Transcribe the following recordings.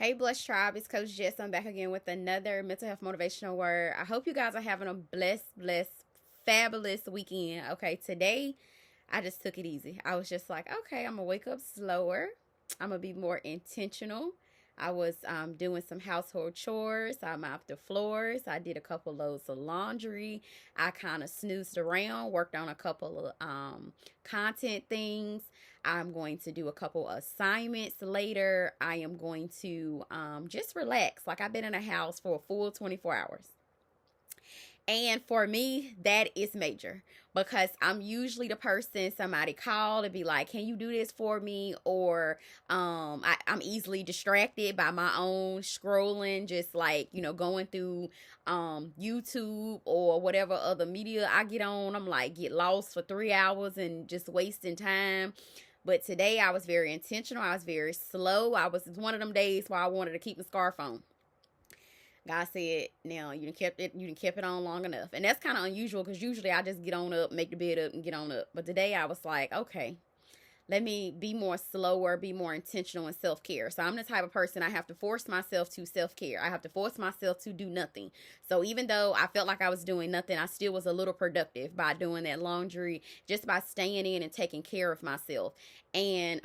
Hey, Blessed Tribe, it's Coach Jess. I'm back again with another mental health motivational word. I hope you guys are having a blessed, fabulous weekend. Okay, today I just took it easy. I was just like, okay, I'm gonna wake up slower. I'm gonna be more intentional. I was doing some household chores. I mopped the floors. I did a couple loads of laundry. I kind of snoozed around, worked on a couple of content things. I'm going to do a couple assignments later. I am going to just relax. Like I've been in a house for a full 24 hours. And for me, that is major because I'm usually the person somebody call to be like, can you do this for me? Or I'm easily distracted by my own scrolling, just like, going through YouTube or whatever other media I get on. I'm like, get lost for 3 hours and just wasting time. But today I was very intentional. I was very slow. It's one of them days where I wanted to keep the scarf on. God said, now you done kept it on long enough. And that's kind of unusual because usually I just get on up, make the bed up and get on up. But today I was like, okay, let me be more slower, be more intentional in self-care. So I'm the type of person I have to force myself to self-care. I have to force myself to do nothing. So even though I felt like I was doing nothing, I still was a little productive by doing that laundry, just by staying in and taking care of myself. And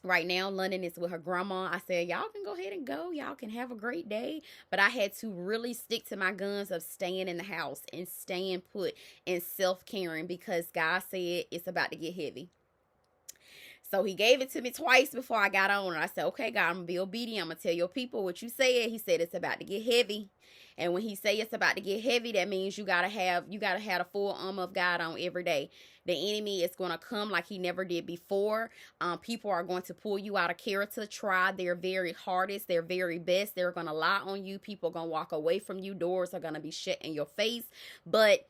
right now, London is with her grandma. I said, y'all can go ahead and go. Y'all can have a great day. But I had to really stick to my guns of staying in the house and staying put and self-caring because God said it's about to get heavy. So he gave it to me twice before I got on. And I said, okay, God, I'm going to be obedient. I'm going to tell your people what you said. He said it's about to get heavy. And when he say it's about to get heavy, that means you gotta have a full armor of God on every day. The enemy is gonna come like he never did before. People are going to pull you out of character, try their very hardest, their very best. They're gonna lie on you. People are gonna walk away from you. Doors are gonna be shut in your face. But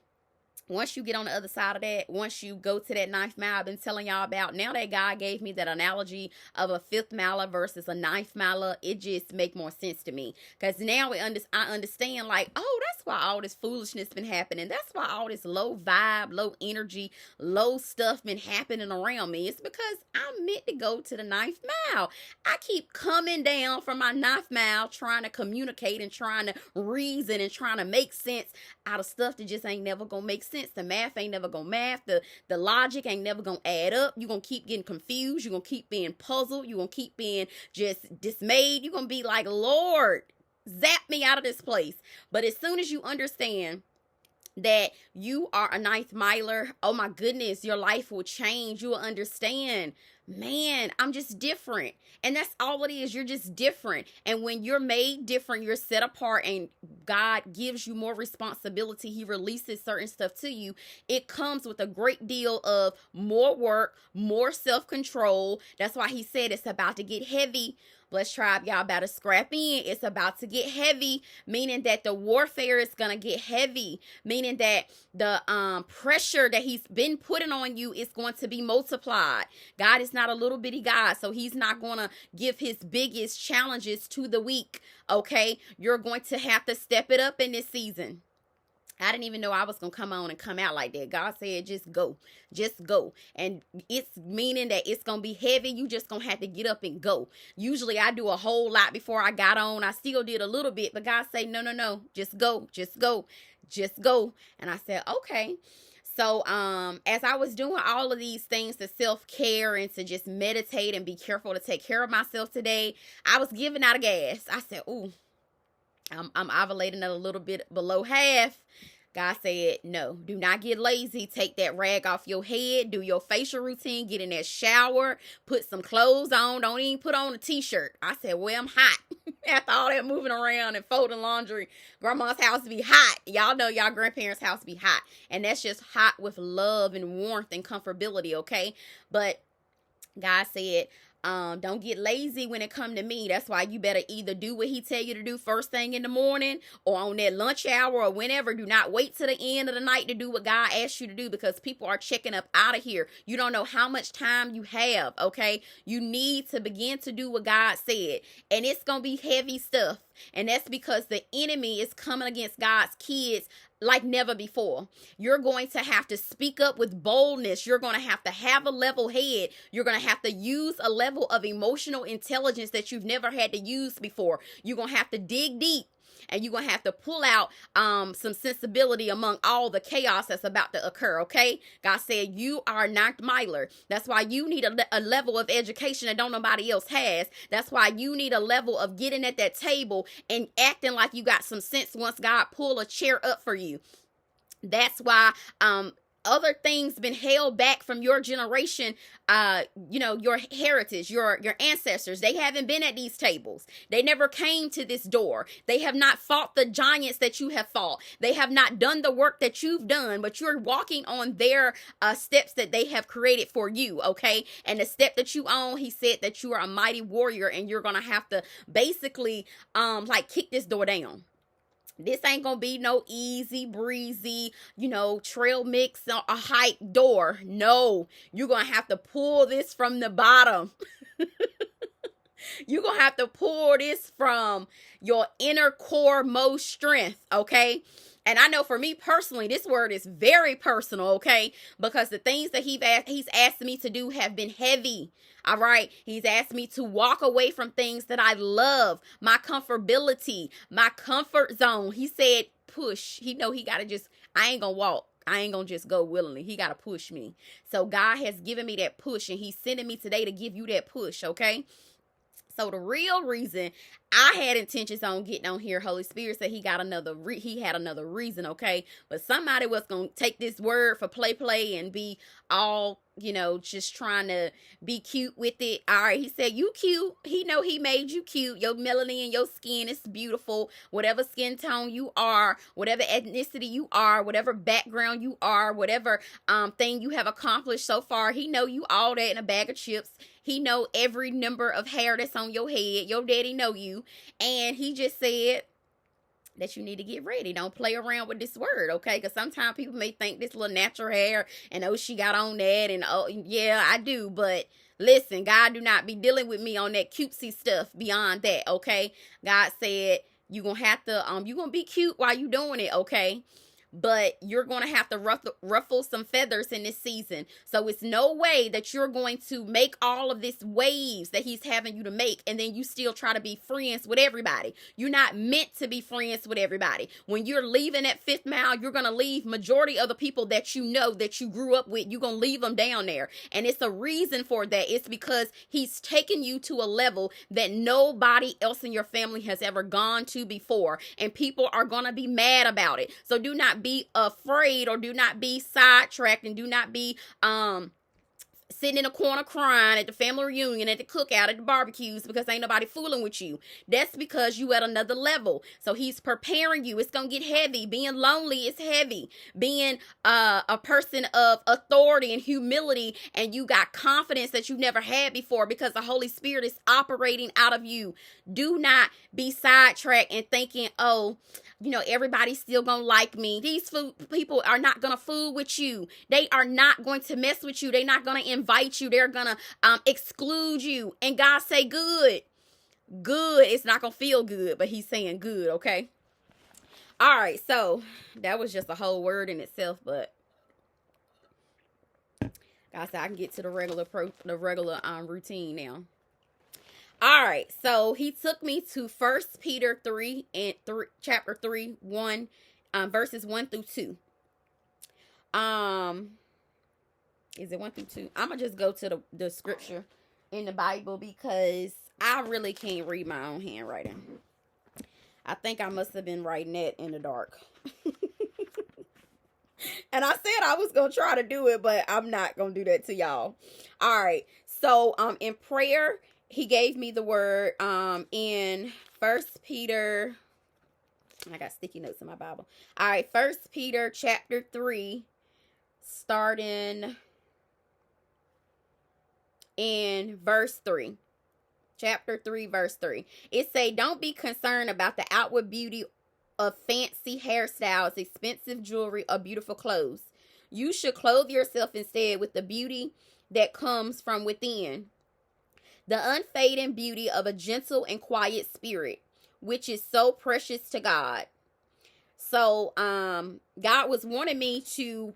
once you get on the other side of that, once you go to that ninth mile I've been telling y'all about, now that God gave me that analogy of a fifth miler versus a ninth miler, it just make more sense to me. Because now I understand, like, oh, that's why all this foolishness been happening. That's why all this low vibe, low energy, low stuff been happening around me. It's because I'm meant to go to the ninth mile. I keep coming down from my ninth mile trying to communicate and trying to reason and trying to make sense out of stuff that just ain't never gonna make sense. The math ain't never gonna math. The logic ain't never gonna add up. You're gonna keep getting confused. You're gonna keep being puzzled. You're gonna keep being just dismayed. You're gonna be like, Lord, zap me out of this place. But as soon as you understand that you are a ninth miler, oh my goodness, your life will change. You will understand, man, I'm just different. And that's all it is. You're just different. And when you're made different, you're set apart and God gives you more responsibility. He releases certain stuff to you. It comes with a great deal of more work, more self-control. That's why he said it's about to get heavy. Blessed Tribe, y'all better scrap in. It's about to get heavy, meaning that the warfare is going to get heavy, meaning that the pressure that he's been putting on you is going to be multiplied. God is not a little bitty God, so he's not going to give his biggest challenges to the weak, okay? You're going to have to step it up in this season. I didn't even know I was going to come on and come out like that. God said, just go. Just go. And it's meaning that it's going to be heavy. You just going to have to get up and go. Usually I do a whole lot before I got on. I still did a little bit. But God said, no. Just go. Just go. Just go. And I said, okay. So as I was doing all of these things to self-care and to just meditate and be careful to take care of myself today, I was giving out of gas. I said, ooh, I'm ovulating at a little bit below half. God said, no, do not get lazy. Take that rag off your head. Do your facial routine. Get in that shower. Put some clothes on. Don't even put on a t-shirt. I said, well, I'm hot. After all that moving around and folding laundry, grandma's house be hot. Y'all know y'all grandparents' house be hot. And that's just hot with love and warmth and comfortability, okay? But God said, don't get lazy when it come to me. That's why you better either do what he tell you to do first thing in the morning or on that lunch hour or whenever. Do not wait till the end of the night to do what God asked you to do because people are checking up out of here. You don't know how much time you have, okay? You need to begin to do what God said. And it's going to be heavy stuff. And that's because the enemy is coming against God's kids like never before. You're going to have to speak up with boldness. You're going to have a level head. You're going to have to use a level of emotional intelligence that you've never had to use before. You're going to have to dig deep. And you're going to have to pull out some sensibility among all the chaos that's about to occur, okay? God said you are a ninth miler. That's why you need a level of education that don't nobody else has. That's why you need a level of getting at that table and acting like you got some sense once God pull a chair up for you. That's why other things been held back from your generation, your heritage, your ancestors. They haven't been at these tables. They never came to this door. They have not fought the giants that you have fought. They have not done the work that you've done, but you're walking on their steps that they have created for you, okay? And the step that you own, he said that you are a mighty warrior, and you're gonna have to basically kick this door down. This ain't gonna be no easy breezy, trail mix, a hike door. No, you're gonna have to pull this from the bottom. You're gonna have to pull this from your inner core most strength, okay? And I know for me personally, this word is very personal, okay? Because the things that he's asked me to do have been heavy. All right. He's asked me to walk away from things that I love, my comfortability, my comfort zone. He said, push. He got to I ain't going to walk. I ain't going to just go willingly. He got to push me. So God has given me that push, and he's sending me today to give you that push. Okay. So the real reason I had intentions on getting on here, Holy Spirit said he had another reason, okay? But somebody was going to take this word for play and be all, just trying to be cute with it. All right, he said, you cute. He know he made you cute. Your melanin and your skin is beautiful. Whatever skin tone you are, whatever ethnicity you are, whatever background you are, whatever thing you have accomplished so far, he know you all that in a bag of chips. He know every number of hair that's on your head. Your daddy know you. And he just said that you need to get ready. Don't play around with this word, okay? Because sometimes people may think this little natural hair and she got on that. And yeah, I do. But listen, God do not be dealing with me on that cutesy stuff beyond that, okay? God said you're going to have to, you're going to be cute while you doing it, okay? But you're going to have to ruffle some feathers in this season. So it's no way that you're going to make all of this waves that he's having you to make, and then you still try to be friends with everybody. You're not meant to be friends with everybody. When you're leaving at 5th Mile, you're going to leave majority of the people that you know that you grew up with. You're going to leave them down there. And it's a reason for that. It's because he's taken you to a level that nobody else in your family has ever gone to before. And people are going to be mad about it. So do not be afraid, or do not be sidetracked, and do not be sitting in a corner crying at the family reunion, at the cookout, at the barbecues, because ain't nobody fooling with you. That's because you at another level. So he's preparing you. It's gonna get heavy. Being lonely is heavy. Being a person of authority and humility, and you got confidence that you never had before because the Holy Spirit is operating out of you. Do not be sidetracked and thinking, everybody's still gonna like me. These people are not gonna fool with you. They are not going to mess with you. They're not gonna invite you. They're gonna exclude you. And God say good. It's not gonna feel good, but he's saying good, okay? All right, so that was just a whole word in itself, but God said I can get to the regular routine now. All right, so he took me to 1 Peter 3 and chapter 3, verses 1 through 2. Is it 1 through 2? I'm gonna just go to the scripture in the Bible because I really can't read my own handwriting. I think I must have been writing that in the dark. And I said I was gonna try to do it, but I'm not gonna do that to y'all. All right, so in prayer, he gave me the word in 1 Peter. I got sticky notes in my Bible. All right, 1 Peter chapter 3, starting in verse 3. Chapter 3, verse 3. It say, don't be concerned about the outward beauty of fancy hairstyles, expensive jewelry, or beautiful clothes. You should clothe yourself instead with the beauty that comes from within. The unfading beauty of a gentle and quiet spirit, which is so precious to God. So God was wanting me to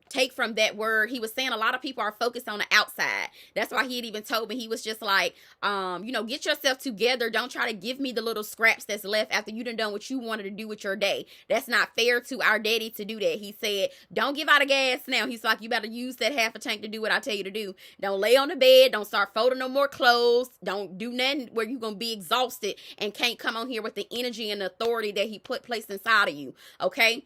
take from that word. He was saying a lot of people are focused on the outside. That's why he had even told me, he was just like, get yourself together. Don't try to give me the little scraps that's left after you done what you wanted to do with your day. That's not fair to our daddy to do that. He said, don't give out of gas now. He's like, you better use that half a tank to do what I tell you to do. Don't lay on the bed. Don't start folding no more clothes. Don't do nothing where you're going to be exhausted and can't come on here with the energy and authority that he placed inside of you. Okay?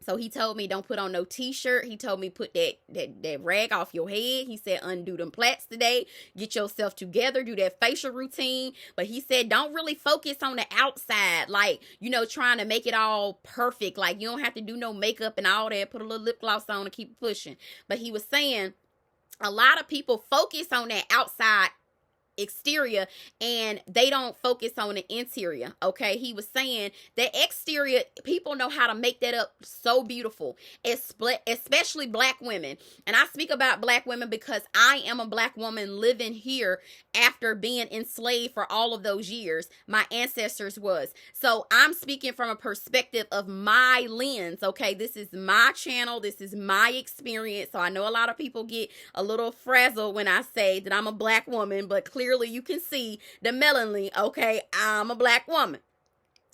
So he told me don't put on no t-shirt. He told me put that rag off your head. He said undo them plaits today. Get yourself together. Do that facial routine. But he said don't really focus on the outside. Like, trying to make it all perfect. Like, you don't have to do no makeup and all that. Put a little lip gloss on and keep it pushing. But he was saying a lot of people focus on that outside exterior and they don't focus on the interior. Okay, he was saying that exterior, people know how to make that up so beautiful, especially black women. And I speak about black women because I am a black woman living here after being enslaved for all of those years. My ancestors was. So I'm speaking from a perspective of my lens. Okay, this is my channel, this is my experience. So I know a lot of people get a little frazzled when I say that I'm a black woman, but clearly you can see the melanin. Okay, I'm a black woman.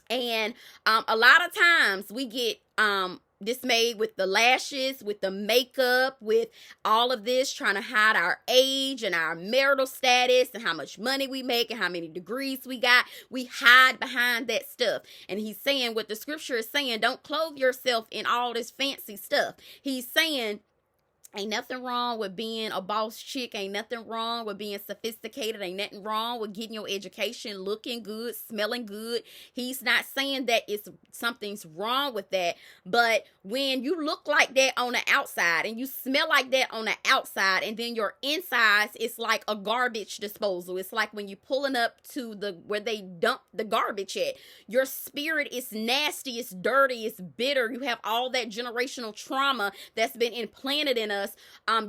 And a lot of times we get dismayed with the lashes, with the makeup, with all of this, trying to hide our age and our marital status and how much money we make and how many degrees we got. We hide behind that stuff. And he's saying what the scripture is saying, don't clothe yourself in all this fancy stuff. He's saying ain't nothing wrong with being a boss chick. Ain't nothing wrong with being sophisticated. Ain't nothing wrong with getting your education, looking good, smelling good. He's not saying that something's wrong with that. But when you look like that on the outside and you smell like that on the outside and then your insides, it's like a garbage disposal. It's like when you're pulling up to where they dump the garbage at. Your spirit is nasty, it's dirty, it's bitter. You have all that generational trauma that's been implanted in us.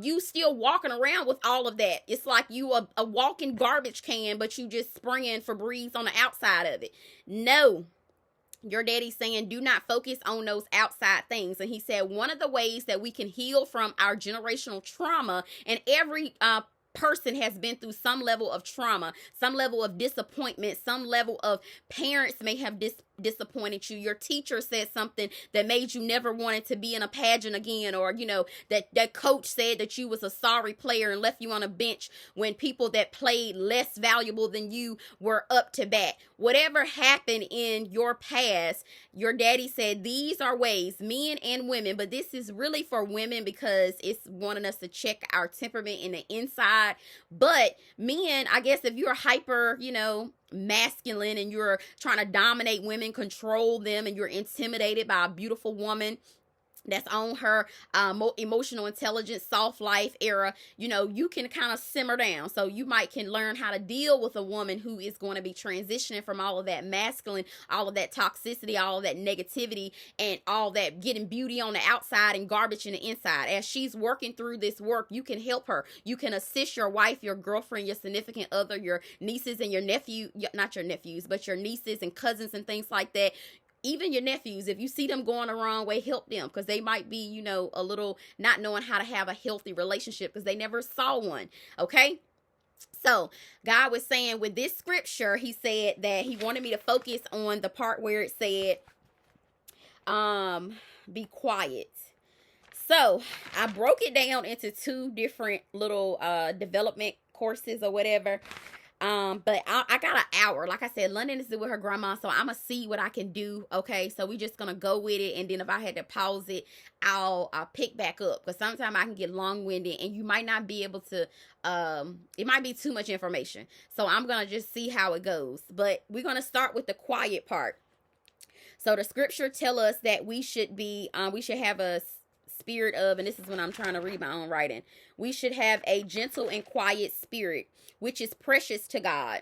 You still walking around with all of that. It's like you a walking garbage can, but you just spraying Febreze on the outside of it. No. Your daddy's saying do not focus on those outside things. And he said one of the ways that we can heal from our generational trauma, and every person has been through some level of trauma, some level of disappointment, some level of parents may have disappointed you. Your teacher said something that made you never wanted to be in a pageant again, or that coach said that you was a sorry player and left you on a bench when people that played less valuable than you were up to bat. Whatever happened in your past, your daddy said these are ways, men and women, but this is really for women because it's wanting us to check our temperament in the inside. But men, I guess if you're hyper, masculine and you're trying to dominate women, control them, and you're intimidated by a beautiful woman that's on her emotional intelligence, soft life era, you can kind of simmer down. So you can learn how to deal with a woman who is going to be transitioning from all of that masculine, all of that toxicity, all of that negativity, and all that getting beauty on the outside and garbage in the inside. As she's working through this work, you can help her. You can assist your wife, your girlfriend, your significant other, your nieces and your nephew, not your nephews, but your nieces and cousins and things like that. Even your nephews, if you see them going the wrong way, help them, because they might be, a little not knowing how to have a healthy relationship because they never saw one. Okay. So God was saying with this scripture, he said that he wanted me to focus on the part where it said, be quiet. So I broke it down into two different little development courses or whatever. But I got an hour. Like I said, London is with her grandma, so I'm gonna see what I can do. Okay, so we just gonna go with it, and then if I had to pause it, I'll pick back up, because sometimes I can get long-winded and you might not be able to, it might be too much information. So I'm gonna just see how it goes. But we're gonna start with the quiet part. So the scripture tell us that we should have a spirit of, and this is when I'm trying to read my own writing, we should have a gentle and quiet spirit, which is precious to God.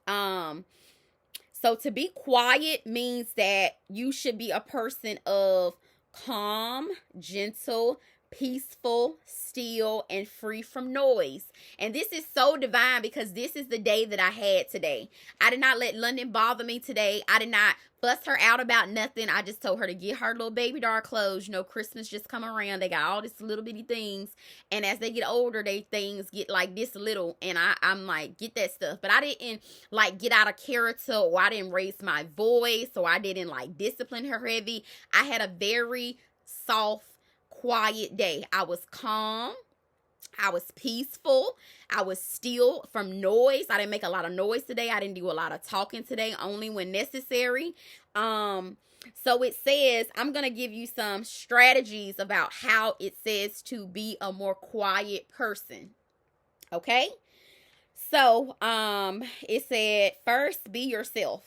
So to be quiet means that you should be a person of calm, gentle, peaceful, still, and free from noise. And this is so divine because this is the day that I had today. I did not let London bother me today. I did not fuss her out about nothing. I just told her to get her little baby doll clothes. You know, Christmas just come around. They got all these little bitty things. And as they get older, they things get like this little. And I'm like, get that stuff. But I didn't like get out of character, or I didn't raise my voice, or I didn't like discipline her heavy. I had a very soft, quiet day. I was calm. I was peaceful. I was still from noise. I didn't make a lot of noise today. I didn't do a lot of talking today, only when necessary. So it says, I'm going to give you some strategies about how it says to be a more quiet person. Okay? So, it said, first, be yourself.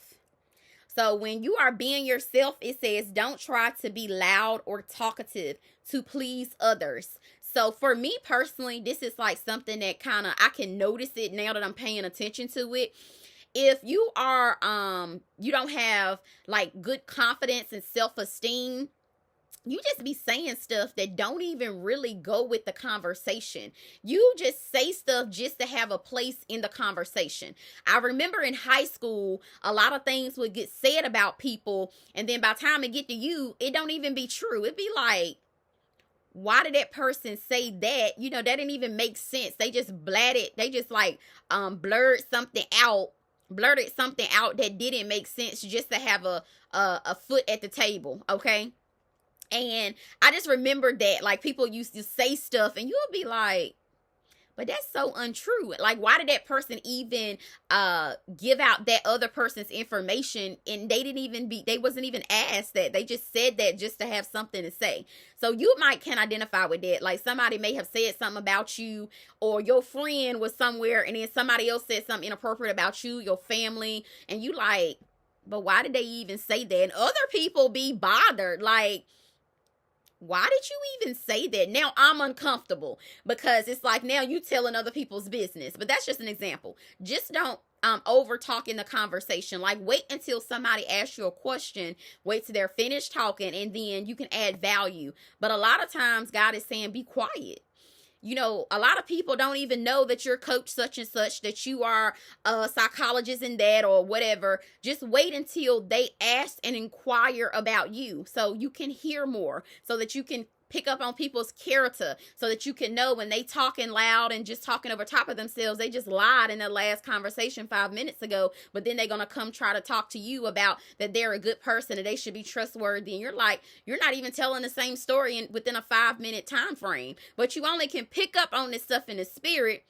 So when you are being yourself, it says, don't try to be loud or talkative to please others. So for me personally, this is like something that kind of, I can notice it now that I'm paying attention to it. If you are, you don't have like good confidence and self-esteem, you just be saying stuff that don't even really go with the conversation. You just say stuff just to have a place in the conversation. I remember in high school, a lot of things would get said about people, and then by the time it get to you, it don't even be true. It'd be like, why did that person say that? You know, that didn't even make sense. They just blatted. They just like blurted something out that didn't make sense just to have a foot at the table. Okay. And I just remember that, like, people used to say stuff and you'll be like, but that's so untrue. Like, why did that person even give out that other person's information? And they wasn't even asked that. They just said that just to have something to say. So you can identify with that. Like, somebody may have said something about you, or your friend was somewhere and then somebody else said something inappropriate about you, your family, and you like, but why did they even say that? And other people be bothered. Like, why did you even say that? Now I'm uncomfortable because it's like now you telling other people's business. But that's just an example. Just don't over talk in the conversation. Like, wait until somebody asks you a question. Wait till they're finished talking, and then you can add value. But a lot of times God is saying, be quiet. You know, a lot of people don't even know that you're coach such and such, that you are a psychologist in that or whatever. Just wait until they ask and inquire about you so you can hear more, so that you can pick up on people's character, so that you can know when they talking loud and just talking over top of themselves. They just lied in their last conversation 5 minutes ago, but then they're going to come try to talk to you about that they're a good person and they should be trustworthy. And you're like, you're not even telling the same story within a 5-minute time frame, but you only can pick up on this stuff in the spirit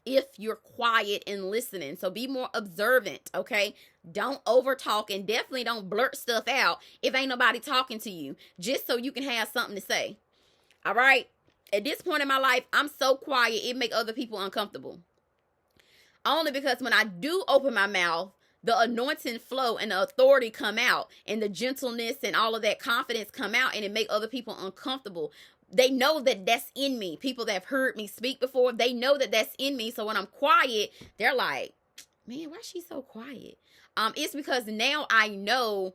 if you're quiet and listening. So be more observant, okay? Don't over talk, and definitely don't blurt stuff out if ain't nobody talking to you, just so you can have something to say. All right? At this point in my life, I'm so quiet, it make other people uncomfortable. Only because when I do open my mouth, the anointing flow and the authority come out, and the gentleness and all of that confidence come out, and it make other people uncomfortable. They know that that's in me. People that have heard me speak before, they know that that's in me. So when I'm quiet, they're like, man, why is she so quiet? It's because now I know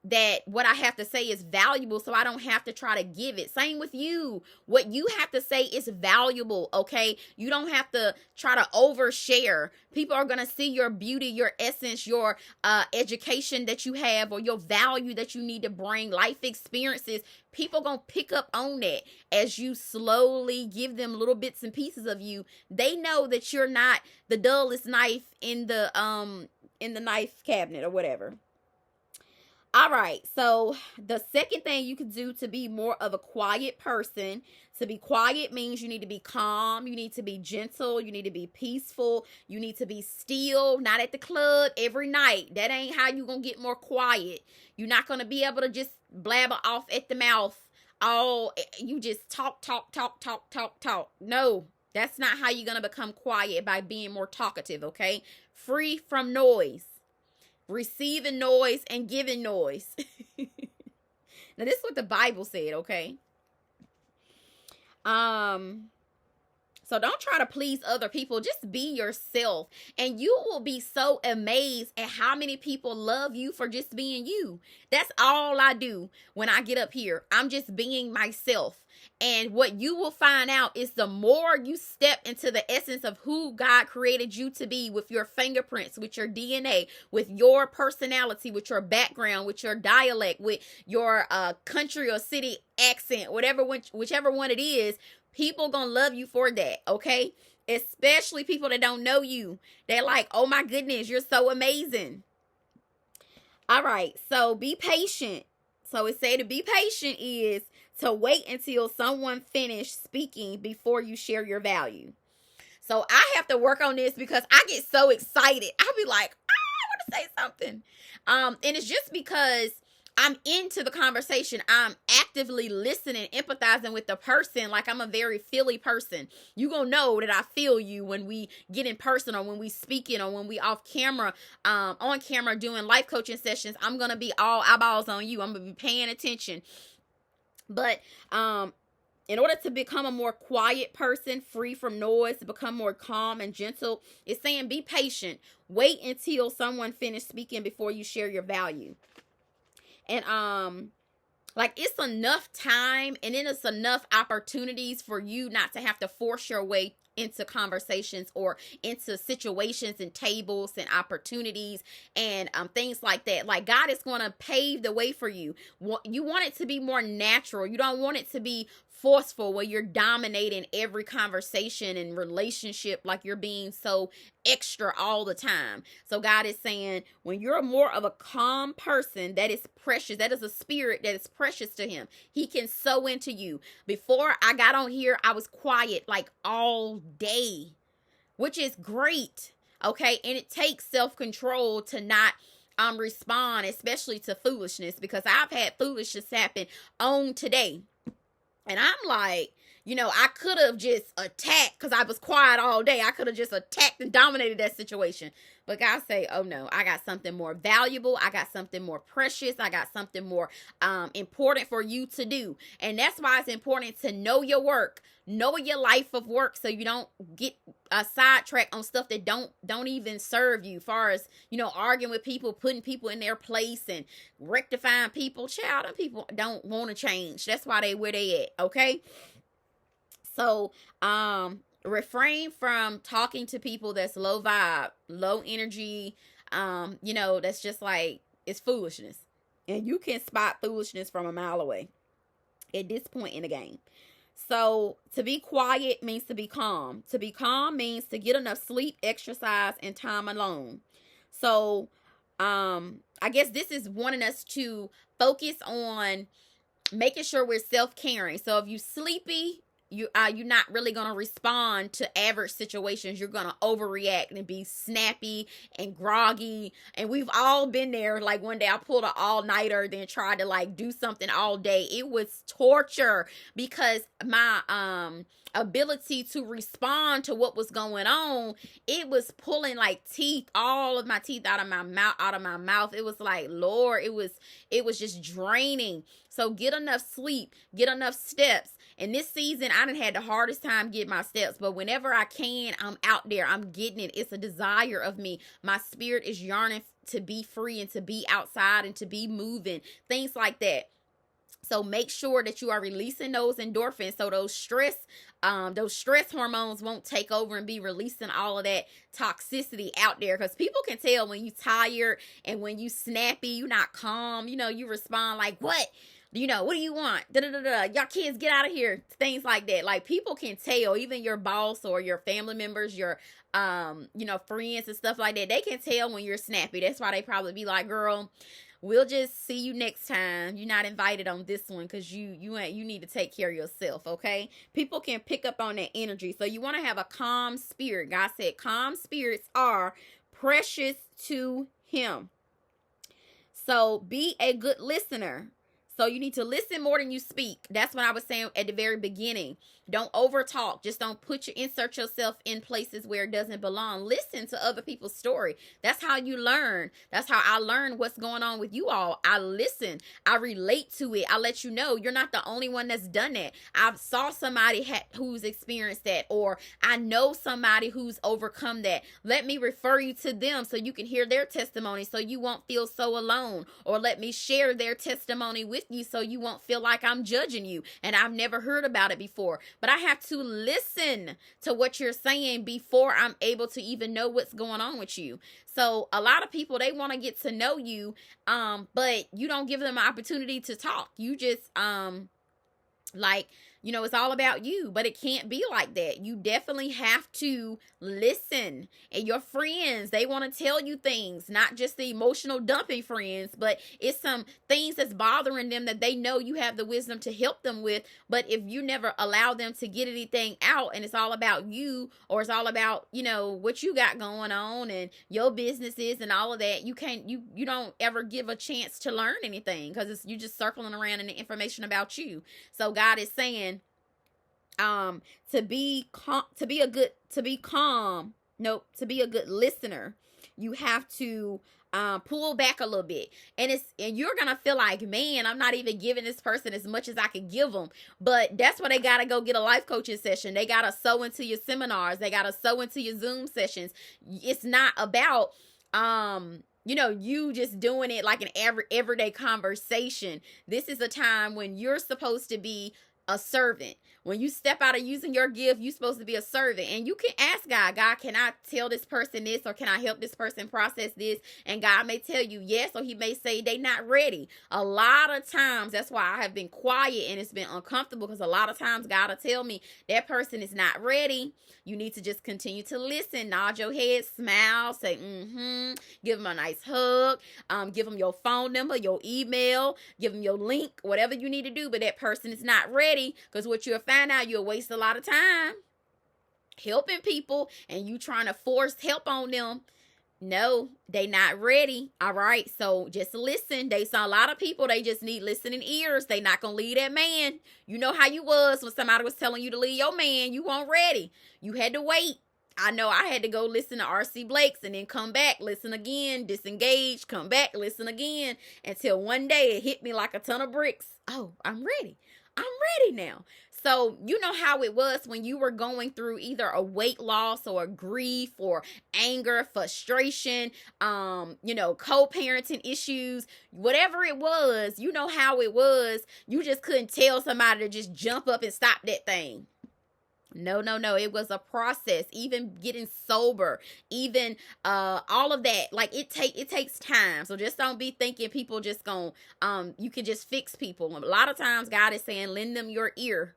that what I have to say is valuable, so I don't have to try to give it. Same with you. What you have to say is valuable, okay? You don't have to try to overshare. People are going to see your beauty, your essence, your education that you have, or your value that you need to bring, life experiences. People going to pick up on that as you slowly give them little bits and pieces of you. They know that you're not the dullest knife in the knife cabinet or whatever. All right, so the second thing you can do to be more of a quiet person, to be quiet means you need to be calm, you need to be gentle, you need to be peaceful, you need to be still, not at the club every night. That ain't how you gonna get more quiet. You're not gonna be able to just blabber off at the mouth. You just talk. No, that's not how you're gonna become quiet, by being more talkative, okay? Free from noise. Receiving noise and giving noise. Now, this is what the Bible said, okay? So don't try to please other people. Just be yourself. And you will be so amazed at how many people love you for just being you. That's all I do when I get up here. I'm just being myself. And what you will find out is the more you step into the essence of who God created you to be, with your fingerprints, with your DNA, with your personality, with your background, with your dialect, with your country or city accent, whichever one it is, people gonna love you for that, okay? Especially people that don't know you. They're like, oh my goodness, you're so amazing. All right, so be patient. So it say to be patient is to wait until someone finished speaking before you share your value. So I have to work on this because I get so excited. I'll be like, I want to say something. And it's just because I'm into the conversation. I'm actively listening, empathizing with the person. Like, I'm a very feely person. You gonna know that I feel you when we get in person, or when we speaking, or when we off camera, on camera doing life coaching sessions. I'm gonna be all eyeballs on you. I'm gonna be paying attention. But in order to become a more quiet person, free from noise, to become more calm and gentle, it's saying be patient. Wait until someone finished speaking before you share your value. And like, it's enough time, and then it's enough opportunities for you not to have to force your way into conversations or into situations and tables and opportunities and things like that. Like, God is going to pave the way for you. You want it to be more natural. You don't want it to be forceful, where you're dominating every conversation and relationship, like you're being so extra all the time. So God is saying, when you're more of a calm person, that is precious. That is a spirit that is precious to him. He can sow into you. Before I got on here, I was quiet like all day, which is great. Okay. And it takes self-control to not respond, especially to foolishness, because I've had foolishness happen on today. And I'm like, I could have just attacked, because I was quiet all day. I could have just attacked and dominated that situation. But God say, oh no, I got something more valuable. I got something more precious. I got something more important for you to do. And that's why it's important to know your work, know your life of work, so you don't get sidetracked on stuff that don't even serve you. Far as, arguing with people, putting people in their place, and rectifying people. Child, and people don't want to change. That's why they where they at. Okay. So, refrain from talking to people that's low vibe, low energy. That's just like, it's foolishness. And you can spot foolishness from a mile away at this point in the game. So to be quiet means to be calm. To be calm means to get enough sleep, exercise, and time alone. So, I guess this is wanting us to focus on making sure we're self-caring. So if you sleepy, you're not really going to respond to average situations. You're going to overreact and be snappy and groggy. And we've all been there. Like, one day I pulled an all-nighter, then tried to like do something all day. It was torture, because my ability to respond to what was going on, it was pulling like teeth, all of my teeth out of my mouth. It was like, Lord, it was just draining. So get enough sleep, get enough steps. And this season, I done had the hardest time getting my steps. But whenever I can, I'm out there. I'm getting it. It's a desire of me. My spirit is yearning to be free and to be outside and to be moving. Things like that. So make sure that you are releasing those endorphins, so those stress hormones won't take over and be releasing all of that toxicity out there. Because people can tell when you tired and when you snappy, you're not calm. You respond like, what? What do you want? Y'all kids, get out of here. Things like that. Like, people can tell, even your boss or your family members, your friends and stuff like that. They can tell when you're snappy. That's why they probably be like, girl, we'll just see you next time. You're not invited on this one, because you need to take care of yourself, okay? People can pick up on that energy. So you want to have a calm spirit. God said calm spirits are precious to him. So be a good listener. So you need to listen more than you speak. That's what I was saying at the very beginning. Don't over talk. Just don't insert yourself in places where it doesn't belong. Listen to other people's story. That's how you learn. That's how I learn what's going on with you all. I listen. I relate to it. I let you know you're not the only one that's done that. I saw somebody who's experienced that, or I know somebody who's overcome that. Let me refer you to them so you can hear their testimony so you won't feel so alone. Or let me share their testimony with you so you won't feel like I'm judging you and I've never heard about it before. But I have to listen to what you're saying before I'm able to even know what's going on with you. So a lot of people, they want to get to know you, but you don't give them an opportunity to talk. You just it's all about you, but it can't be like that. You definitely have to listen. And your friends, they want to tell you things, not just the emotional dumping friends, but it's some things that's bothering them that they know you have the wisdom to help them with. But if you never allow them to get anything out and it's all about you, or it's all about, what you got going on and your businesses and all of that, you don't ever give a chance to learn anything, because you're just circling around in the information about you. So God is saying, to be a good listener, you have to pull back a little bit, and you're gonna feel like, man, I'm not even giving this person as much as I could give them. But that's why they gotta go get a life coaching session. They gotta sow into your seminars. They gotta sow into your Zoom sessions. It's not about you just doing it like an everyday conversation. This is a time when you're supposed to be a servant. When you step out of using your gift, you're supposed to be a servant. And you can ask God, can I tell this person this, or can I help this person process this? And God may tell you yes, or he may say they not ready. A lot of times, that's why I have been quiet and it's been uncomfortable, because a lot of times God will tell me that person is not ready. You need to just continue to listen, nod your head, smile, say give them a nice hug, give them your phone number, your email, give them your link, whatever you need to do. But that person is not ready, because what you'll find out, you'll waste a lot of time helping people and you trying to force help on them. No, they not ready. All right. So just listen. A lot of people, they just need listening ears. They not going to leave that man. You know how you was when somebody was telling you to leave your man. You weren't ready. You had to wait. I know I had to go listen to R.C. Blake's and then come back, listen again, disengage, come back, listen again, until one day it hit me like a ton of bricks. Oh, I'm ready. I'm ready now. So you know how it was when you were going through either a weight loss or a grief or anger, frustration, co-parenting issues, whatever it was, you know how it was. You just couldn't tell somebody to just jump up and stop that thing. No. It was a process. Even getting sober, even all of that. Like it takes time. So just don't be thinking people just you can just fix people. A lot of times God is saying, lend them your ear.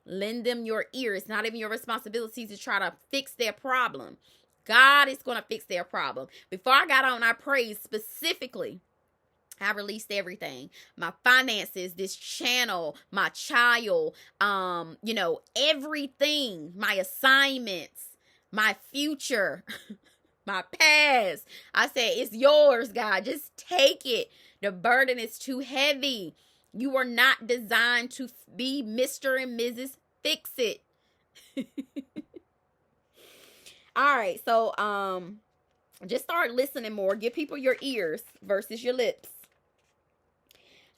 Lend them your ear. It's not even your responsibility to try to fix their problem. God is going to fix their problem. Before I got on, I prayed specifically. I released everything, my finances, this channel, my child, everything, my assignments, my future, my past. I said, it's yours, God. Just take it. The burden is too heavy. You are not designed to be Mr. and Mrs. Fix It. All right. So, just start listening more. Give people your ears versus your lips.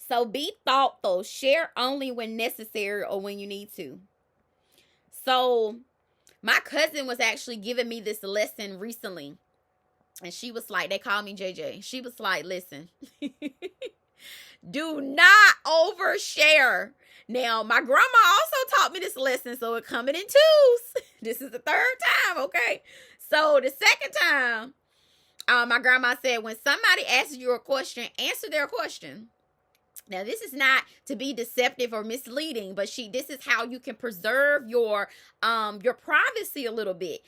So be thoughtful. Share only when necessary or when you need to. So my cousin was actually giving me this lesson recently. And she was like, they call me JJ. She was like, listen, do not overshare. Now, my grandma also taught me this lesson, so it coming in twos. This is the third time, okay? So the second time, my grandma said, when somebody asks you a question, answer their question. Now, this is not to be deceptive or misleading, but this is how you can preserve your privacy a little bit.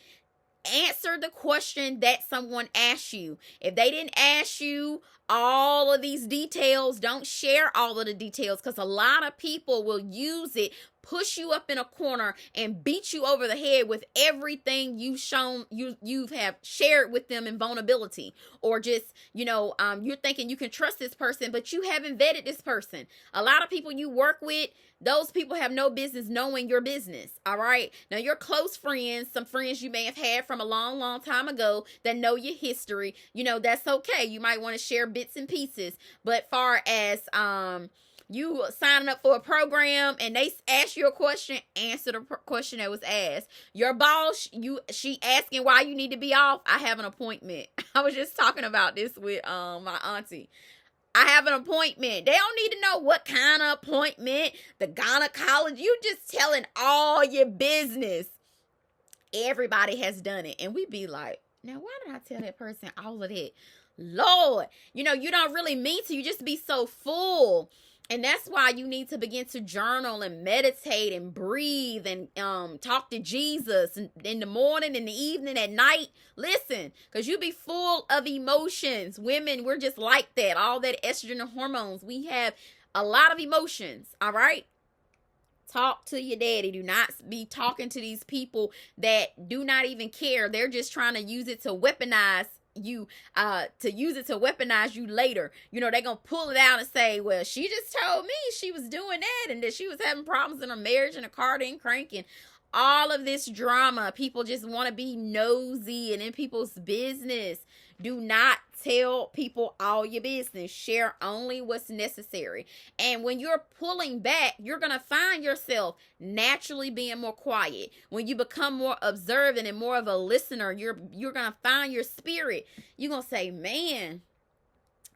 Answer the question that someone asks you. If they didn't ask you all of these details, don't share all of the details, because a lot of people will use it, push you up in a corner and beat you over the head with everything you have shared with them in vulnerability, or just, you're thinking you can trust this person, but you haven't vetted this person. A lot of people you work with, those people have no business knowing your business. All right. Now, your close friends, some friends you may have had from a long, long time ago that know your history, that's okay. You might want to share bits and pieces. But far as you signing up for a program and they ask you a question, answer the question that was asked. Your boss, she asking why you need to be off. I have an appointment. I was just talking about this with my auntie. I have an appointment. They don't need to know what kind of appointment, the gynecologist. You just telling all your business. Everybody has done it. And we be like, now why did I tell that person all of that? Lord, you don't really mean to. You just be so full. And that's why you need to begin to journal and meditate and breathe and talk to Jesus in the morning, in the evening, at night. Listen, because you be full of emotions. Women, we're just like that. All that estrogen and hormones. We have a lot of emotions, all right? Talk to your daddy. Do not be talking to these people that do not even care. They're just trying to use it to weaponize you, later. They're gonna pull it out and say, well, she just told me she was doing that and that she was having problems in her marriage and her car didn't crank, and all of this drama. People just want to be nosy and in people's business. Do not tell people all your business. Share only what's necessary. And when you're pulling back, you're going to find yourself naturally being more quiet. When you become more observant and more of a listener, you're going to find your spirit. You're going to say, man,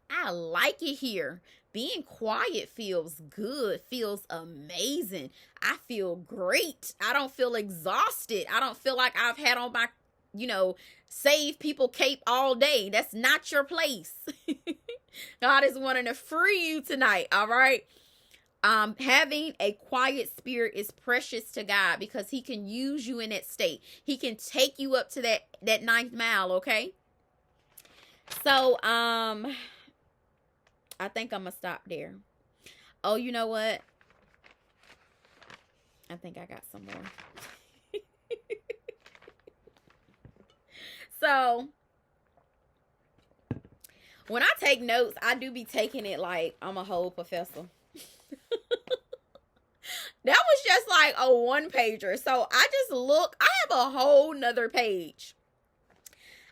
I like it here. Being quiet feels good, feels amazing. I feel great. I don't feel exhausted. I don't feel like I've had on my, save people cape all day. That's not your place. God is wanting to free you tonight. All right. Having a quiet spirit is precious to God because he can use you in that state. He can take you up to that ninth mile. Okay. So, I think I'm gonna stop there. Oh, you know what? I think I got some more. So, when I take notes, I do be taking it like I'm a whole professor. That was just like a one-pager. So, I have a whole nother page.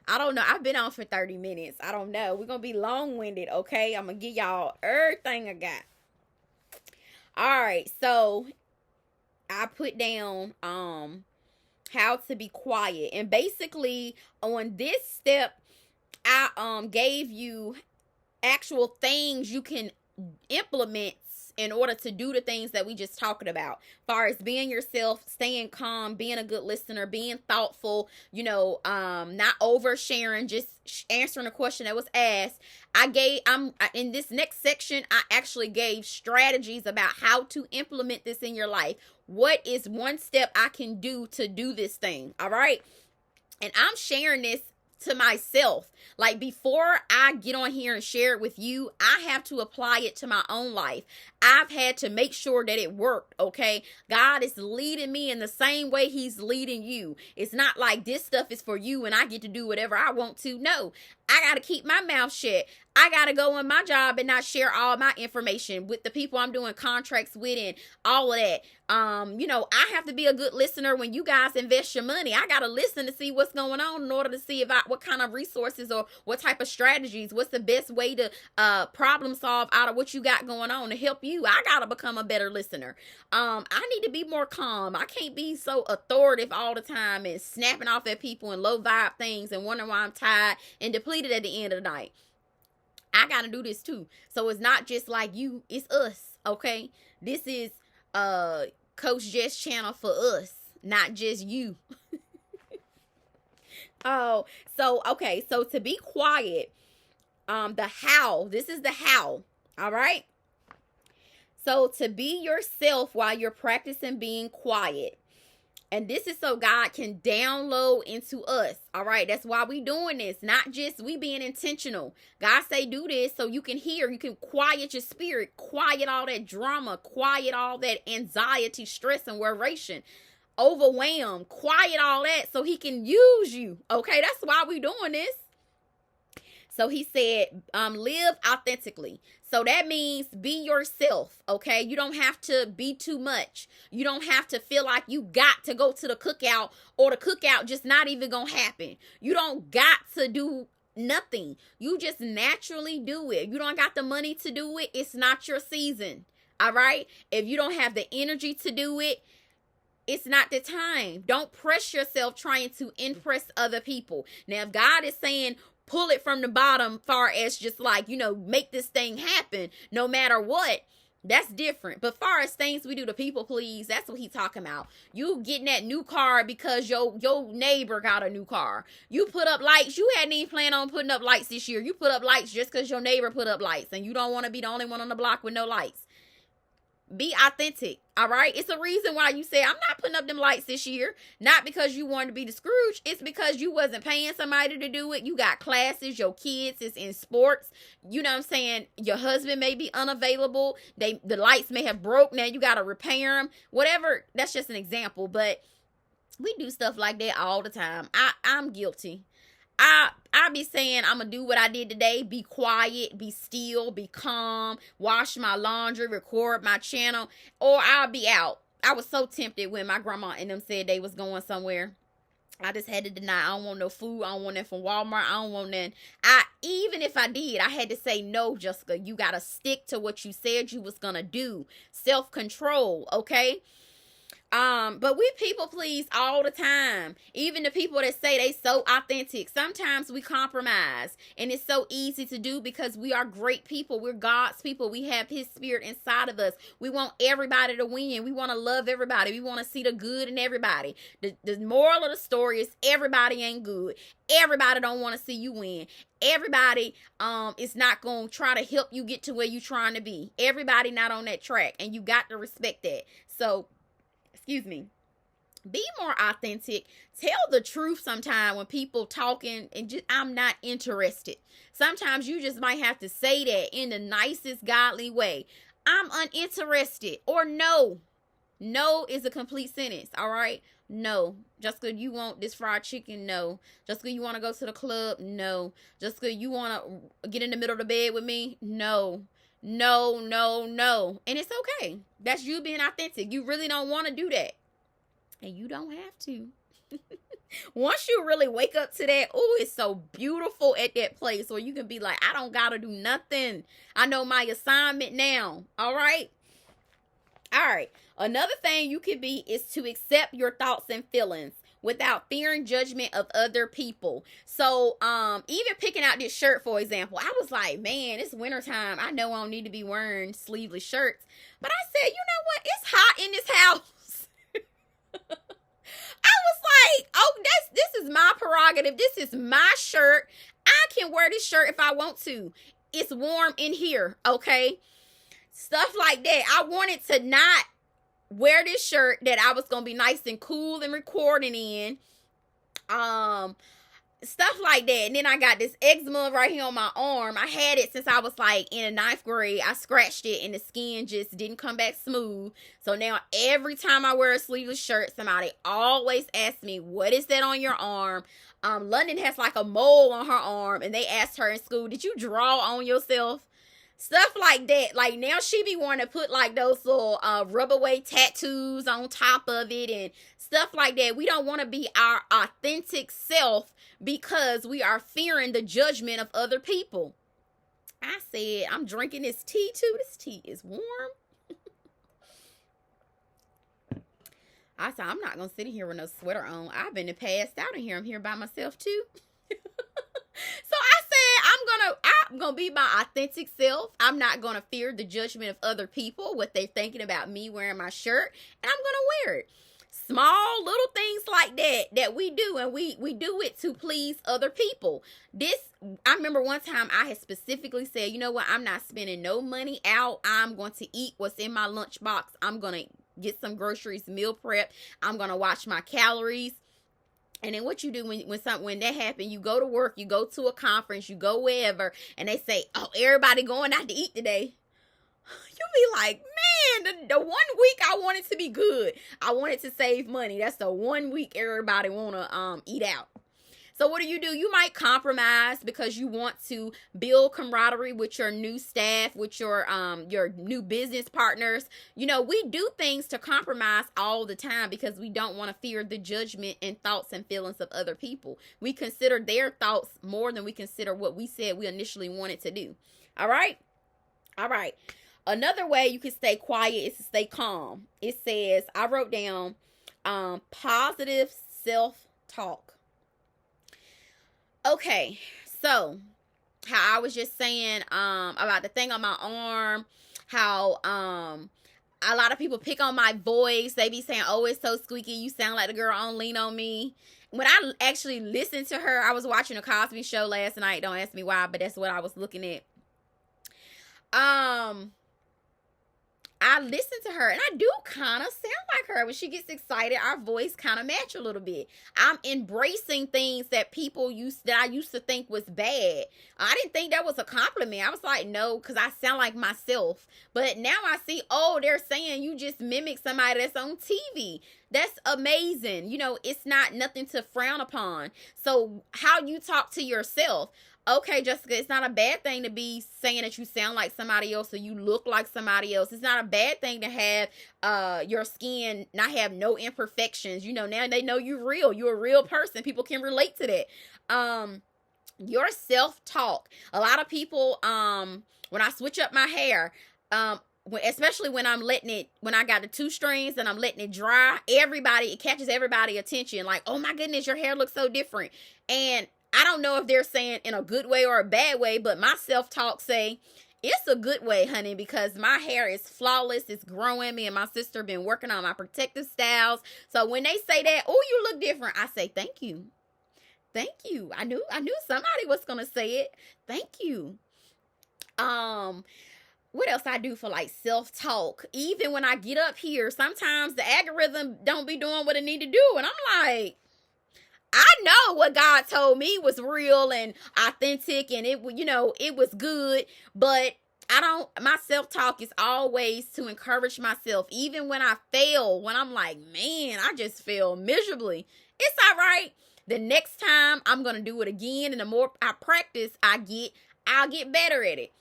I don't know. I've been on for 30 minutes. I don't know. We're going to be long-winded, okay? I'm going to give y'all everything I got. All right. So, I put down how to be quiet. And basically, on this step, I gave you actual things you can implement in order to do the things that we just talked about. As far as being yourself, staying calm, being a good listener, being thoughtful, not oversharing, just answering a question that was asked. In this next section, I actually gave strategies about how to implement this in your life. What is one step I can do to do this thing? All right. And I'm sharing this to myself. Like, before I get on here and share it with you, I have to apply it to my own life. I've had to make sure that it worked, okay? God is leading me in the same way he's leading you. It's not like this stuff is for you and I get to do whatever I want to. No, I got to keep my mouth shut. I got to go on my job and not share all my information with the people I'm doing contracts with and all of that. I have to be a good listener when you guys invest your money. I got to listen to see what's going on in order to see what kind of resources or what type of strategies, what's the best way to problem solve out of what you got going on to help you. I got to become a better listener. I need to be more calm. I can't be so authoritative all the time and snapping off at people and low vibe things and wondering why I'm tired and depleted at the end of the night. I got to do this too. So it's not just like you, it's us. Okay. This is Coach Jess channel for us, not just you. Oh, so, okay. So to be quiet, this is the how. All right. So to be yourself while you're practicing being quiet, And this is so God can download into us. All right. That's why we doing this. Not just we being intentional. God say do this so you can hear. You can quiet your spirit. Quiet all that drama. Quiet all that anxiety, stress, and worration. Overwhelm. Quiet all that so he can use you. Okay. That's why we doing this. So he said, live authentically. So that means be yourself, okay? You don't have to be too much. You don't have to feel like you got to go to the cookout or the cookout just not even gonna happen. You don't got to do nothing. You just naturally do it. You don't got the money to do it. It's not your season, all right? If you don't have the energy to do it, it's not the time. Don't press yourself trying to impress other people. Now, if God is saying, pull it from the bottom, far as just like, make this thing happen no matter what, that's different. But far as things we do to people please, that's what he's talking about. You getting that new car because your neighbor got a new car. You put up lights. You hadn't even planned on putting up lights this year. You put up lights just because your neighbor put up lights and you don't want to be the only one on the block with no lights. Be authentic, all right? It's a reason why you say, I'm not putting up them lights this year. Not because you wanted to be the Scrooge. It's because you wasn't paying somebody to do it. You got classes. Your kids is in sports. You know what I'm saying? Your husband may be unavailable. The lights may have broke. Now you got to repair them. Whatever. That's just an example. But we do stuff like that all the time. I'm guilty. I be saying I'm going to do what I did today. Be quiet, be still, be calm, wash my laundry, record my channel, or I'll be out. I was so tempted when my grandma and them said they was going somewhere. I just had to deny. I don't want no food. I don't want that from Walmart. I don't want that. Even if I did, I had to say, no, Jessica, you got to stick to what you said you was going to do. Self-control, okay? But we people please all the time. Even the people that say they so authentic. Sometimes we compromise. And it's so easy to do because we are great people. We're God's people. We have his spirit inside of us. We want everybody to win. We want to love everybody. We want to see the good in everybody. The moral of the story is everybody ain't good. Everybody don't want to see you win. Everybody is not going to try to help you get to where you're trying to be. Everybody not on that track. And you got to respect that. So, excuse me, be more authentic. Tell the truth sometime when people talking and just, I'm not interested. Sometimes you just might have to say that in the nicest godly way. I'm uninterested, or no. No is a complete sentence, all right? No. Jessica, you want this fried chicken? No. Jessica, you want to go to the club? No. Jessica, you want to get in the middle of the bed with me? No. No, no, no. And it's okay. That's you being authentic. You really don't want to do that. And you don't have to. Once you really wake up to that, oh, it's so beautiful at that place where you can be like, I don't got to do nothing. I know my assignment now. All right. All right. Another thing you can be is to accept your thoughts and feelings without fearing judgment of other people. So, even picking out this shirt, for example, I was like, man, it's wintertime. I know I don't need to be wearing sleeveless shirts. But I said, you know what? It's hot in this house. I was like, oh, this is my prerogative. This is my shirt. I can wear this shirt if I want to. It's warm in here, okay? Stuff like that. I wanted to not wear this shirt that I was going to be nice and cool and recording in. Stuff like that. And then I got this eczema right here on my arm. I had it since I was like in the 9th grade. I scratched it and the skin just didn't come back smooth. So now every time I wear a sleeveless shirt, somebody always asks me, what is that on your arm? London has like a mole on her arm, and they asked her in school, did you draw on yourself? Stuff like that. Like now she be wanting to put like those little rubber weight tattoos on top of it and stuff like that. We don't want to be our authentic self because we are fearing the judgment of other people. I said, I'm drinking this tea too. This tea is warm. I said, I'm not going to sit in here with no sweater on. I've been passed out in here. I'm here by myself too. So I said, I'm gonna be my authentic self. I'm not gonna fear the judgment of other people, what they're thinking about me wearing my shirt, and I'm gonna wear it. Small little things like that we do, and we do it to please other people. I remember one time I had specifically said, you know what, I'm not spending no money out. I'm going to eat what's in my lunchbox. I'm gonna get some groceries, meal prep. I'm going to watch my calories. And then what you do when that happens, you go to work, you go to a conference, you go wherever, and they say, oh, everybody going out to eat today. You be like, man, the 1 week I wanted to be good. I wanted to save money. That's the 1 week everybody want to eat out. So what do? You might compromise because you want to build camaraderie with your new staff, with your new business partners. We do things to compromise all the time because we don't want to fear the judgment and thoughts and feelings of other people. We consider their thoughts more than we consider what we said we initially wanted to do. All right. Another way you can stay quiet is to stay calm. It says, I wrote down positive self-talk. Okay, so how I was just saying about the thing on my arm, how a lot of people pick on my voice. They be saying, oh, it's so squeaky. You sound like the girl on Lean On Me. When I actually listened to her, I was watching a Cosby Show last night. Don't ask me why, but that's what I was looking at. I listen to her and I do kind of sound like her. When she gets excited, our voice kind of match a little bit. I'm embracing things that I used to think was bad. I didn't think that was a compliment. I was like, no, because I sound like myself. But now I see, oh, they're saying you just mimic somebody that's on TV. That's amazing. It's not nothing to frown upon. So how you talk to yourself. Okay, Jessica, it's not a bad thing to be saying that you sound like somebody else or you look like somebody else. It's not a bad thing to have your skin not have no imperfections. Now they know you're real. You're a real person. People can relate to that. Your self-talk. A lot of people, when I switch up my hair, especially when I got the 2 strings and I'm letting it dry, it catches everybody's attention. Like, oh my goodness, your hair looks so different. And I don't know if they're saying in a good way or a bad way, but my self-talk say, it's a good way, honey, because my hair is flawless. It's growing. Me and my sister been working on my protective styles. So when they say that, oh, you look different, I say, thank you. Thank you. I knew somebody was going to say it. Thank you. What else I do for like self-talk? Even when I get up here, sometimes the algorithm don't be doing what it need to do. And I'm like, I know what God told me was real and authentic and it was good, but my self-talk is always to encourage myself. Even when I fail, when I'm like, man, I just fail miserably. It's all right. The next time I'm going to do it again. And the more I practice I'll get better at it.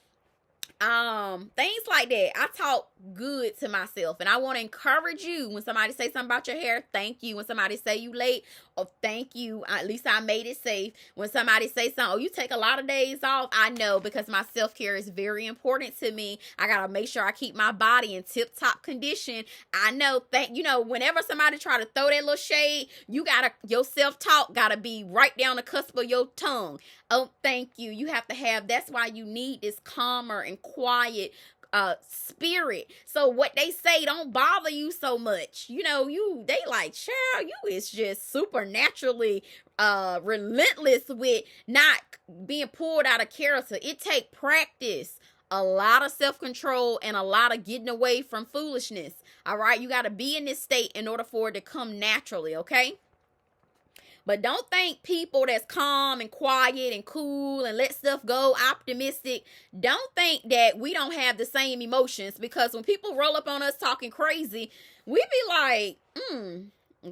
Things like that. I talk good to myself and I want to encourage you. When somebody say something about your hair, thank you. When somebody say you late, oh, thank you. At least I made it safe. When somebody say something, oh, you take a lot of days off, I know, because my self-care is very important to me. I gotta make sure I keep my body in tip-top condition. I know whenever somebody try to throw that little shade, your self-talk gotta be right down the cusp of your tongue. Oh, thank you. You have to that's why you need this calmer and quiet spirit. So what they say don't bother you so much. They like, child, you is just supernaturally relentless with not being pulled out of character. It take practice, a lot of self-control, and a lot of getting away from foolishness. All right, you got to be in this state in order for it to come naturally, okay? But don't think people that's calm and quiet and cool and let stuff go, optimistic, don't think that we don't have the same emotions, because when people roll up on us talking crazy, we be like,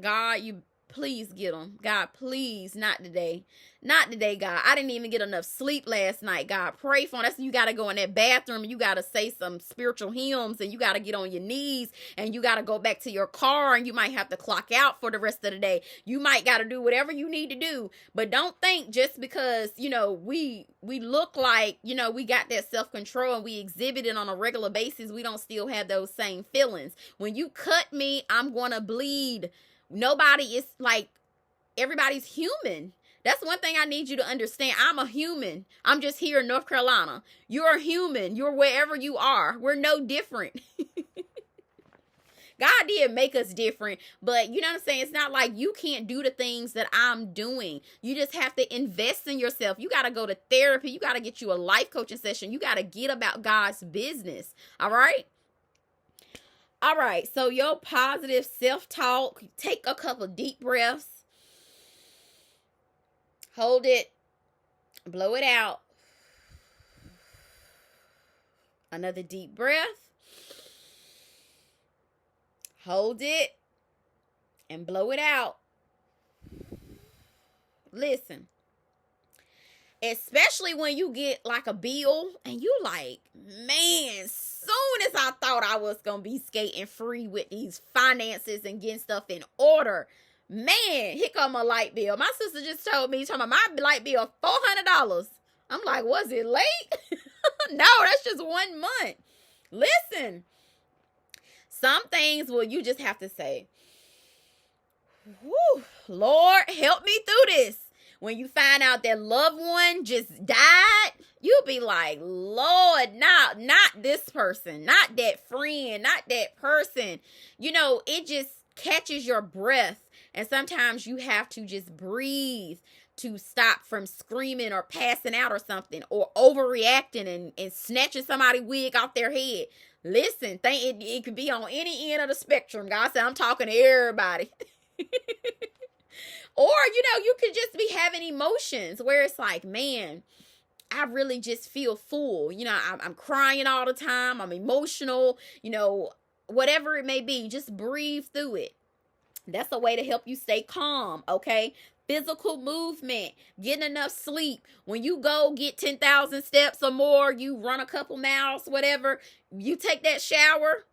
God, you please get them. God, please, not today. Not today, God. I didn't even get enough sleep last night. God, pray for them. That's when you got to go in that bathroom and you got to say some spiritual hymns and you got to get on your knees and you got to go back to your car and you might have to clock out for the rest of the day. You might got to do whatever you need to do. But don't think just because, we look like, we got that self-control and we exhibit it on a regular basis, we don't still have those same feelings. When you cut me, I'm going to bleed. Nobody is like, everybody's human. That's one thing I need you to understand. I'm a human. I'm just here in North Carolina. You're a human. You're wherever you are. We're no different. God did make us different, but you know what I'm saying? It's not like you can't do the things that I'm doing. You just have to invest in yourself. You got to go to therapy. You got to get you a life coaching session. You got to get about God's business. All right? All right, so your positive self-talk, take a couple deep breaths, hold it, blow it out. Another deep breath, hold it, and blow it out. Listen, especially when you get like a bill and you like, man, soon as I thought I was gonna be skating free with these finances and getting stuff in order, man, here come a light bill. My sister just told me, talking about my light bill $400. I'm like, was it late? No, that's just 1 month. Listen, some things, well, you just have to say, whew, Lord, help me through this. When you find out that loved one just died, you'll be like, Lord, not this person, not that friend, not that person. You know, it just catches your breath. And sometimes you have to just breathe to stop from screaming or passing out or something, or overreacting and snatching somebody's wig off their head. Listen, it could be on any end of the spectrum. God said, I'm talking to everybody. Or, you know, you could just be having emotions where it's like, man, I really just feel full. You know, I'm crying all the time. I'm emotional, you know, whatever it may be. Just breathe through it. That's a way to help you stay calm, okay? Physical movement, getting enough sleep. When you go get 10,000 steps or more, you run a couple miles, whatever, you take that shower.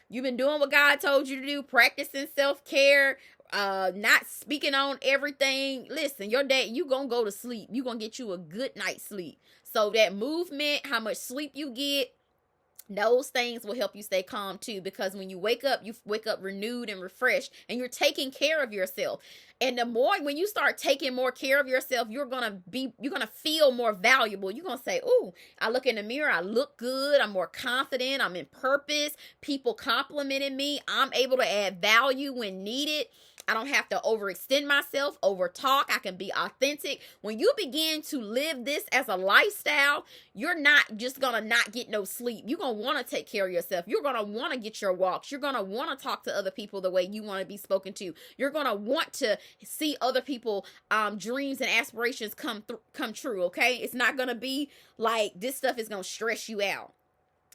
You've been doing what God told you to do, practicing self-care, not speaking on everything. Listen, your day, you gonna go to sleep. You gonna get you a good night's sleep. So that movement, how much sleep you get, those things will help you stay calm too, because when you wake up renewed and refreshed, and you're taking care of yourself. And the more, when you start taking more care of yourself, you're gonna feel more valuable. You're gonna say, "Ooh, I look in the mirror, I look good, I'm more confident, I'm in purpose, people complimenting me, I'm able to add value when needed. I don't have to overextend myself, over talk. I can be authentic." When you begin to live this as a lifestyle, you're not just going to not get no sleep. You're going to want to take care of yourself. You're going to want to get your walks. You're going to want to talk to other people the way you want to be spoken to. You're going to want to see other people dreams and aspirations come true, okay? It's not going to be like this stuff is going to stress you out.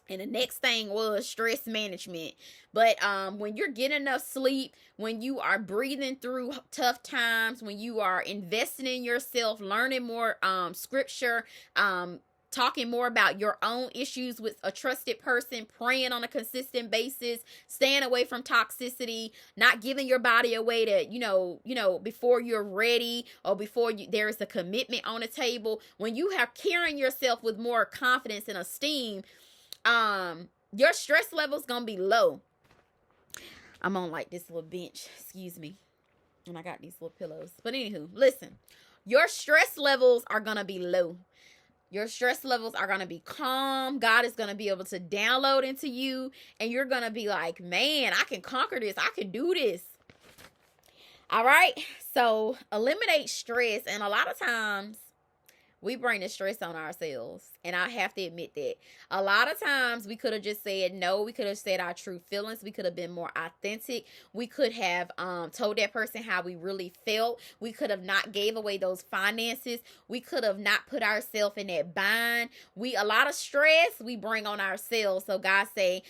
And the next thing was stress management. But when you're getting enough sleep, when you are breathing through tough times, when you are investing in yourself, learning more scripture, talking more about your own issues with a trusted person, praying on a consistent basis, staying away from toxicity, not giving your body away to, you know, before you're ready, or before there is a commitment on the table. When you have carrying yourself with more confidence and esteem, your stress level's gonna be low. I'm on like this little bench, excuse me, and I got these little pillows. But anywho, listen, your stress levels are gonna be low. Your stress levels are gonna be calm. God is gonna be able to download into you, and you're gonna be like, man, I can conquer this. I can do this. All right, so eliminate stress. And a lot of times we bring the stress on ourselves. And I have to admit that. A lot of times we could have just said no. We could have said our true feelings. We could have been more authentic. We could have told that person how we really felt. We could have not gave away those finances. We could have not put ourselves in that bind. A lot of stress we bring on ourselves. So God say,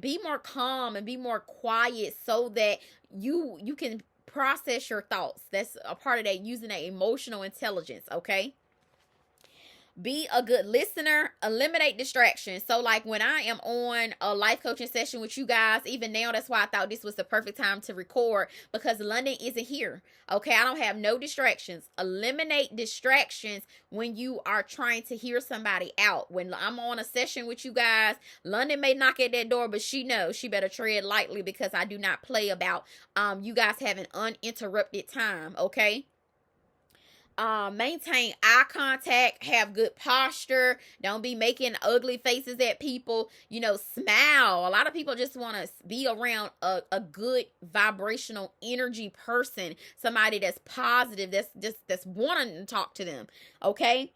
be more calm and be more quiet so that you can process your thoughts. That's a part of that, using that emotional intelligence, okay? Be a good listener. Eliminate distractions. So like when I am on a life coaching session with you guys, even now, that's why I thought this was the perfect time to record, because London isn't here. Okay, I don't have no distractions. Eliminate distractions when you are trying to hear somebody out. When I'm on a session with you guys, London may knock at that door, but she knows she better tread lightly, because I do not play about you guys having uninterrupted time, okay? Maintain eye contact, have good posture, don't be making ugly faces at people, smile. A lot of people just want to be around a good vibrational energy person, somebody that's positive, that's wanting to talk to them, okay?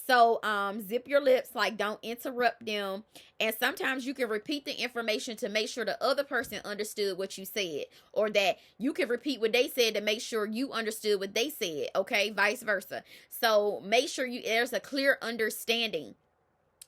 So zip your lips, like don't interrupt them. And sometimes you can repeat the information to make sure the other person understood what you said, or that you can repeat what they said to make sure you understood what they said. Okay, vice versa. So make sure there's a clear understanding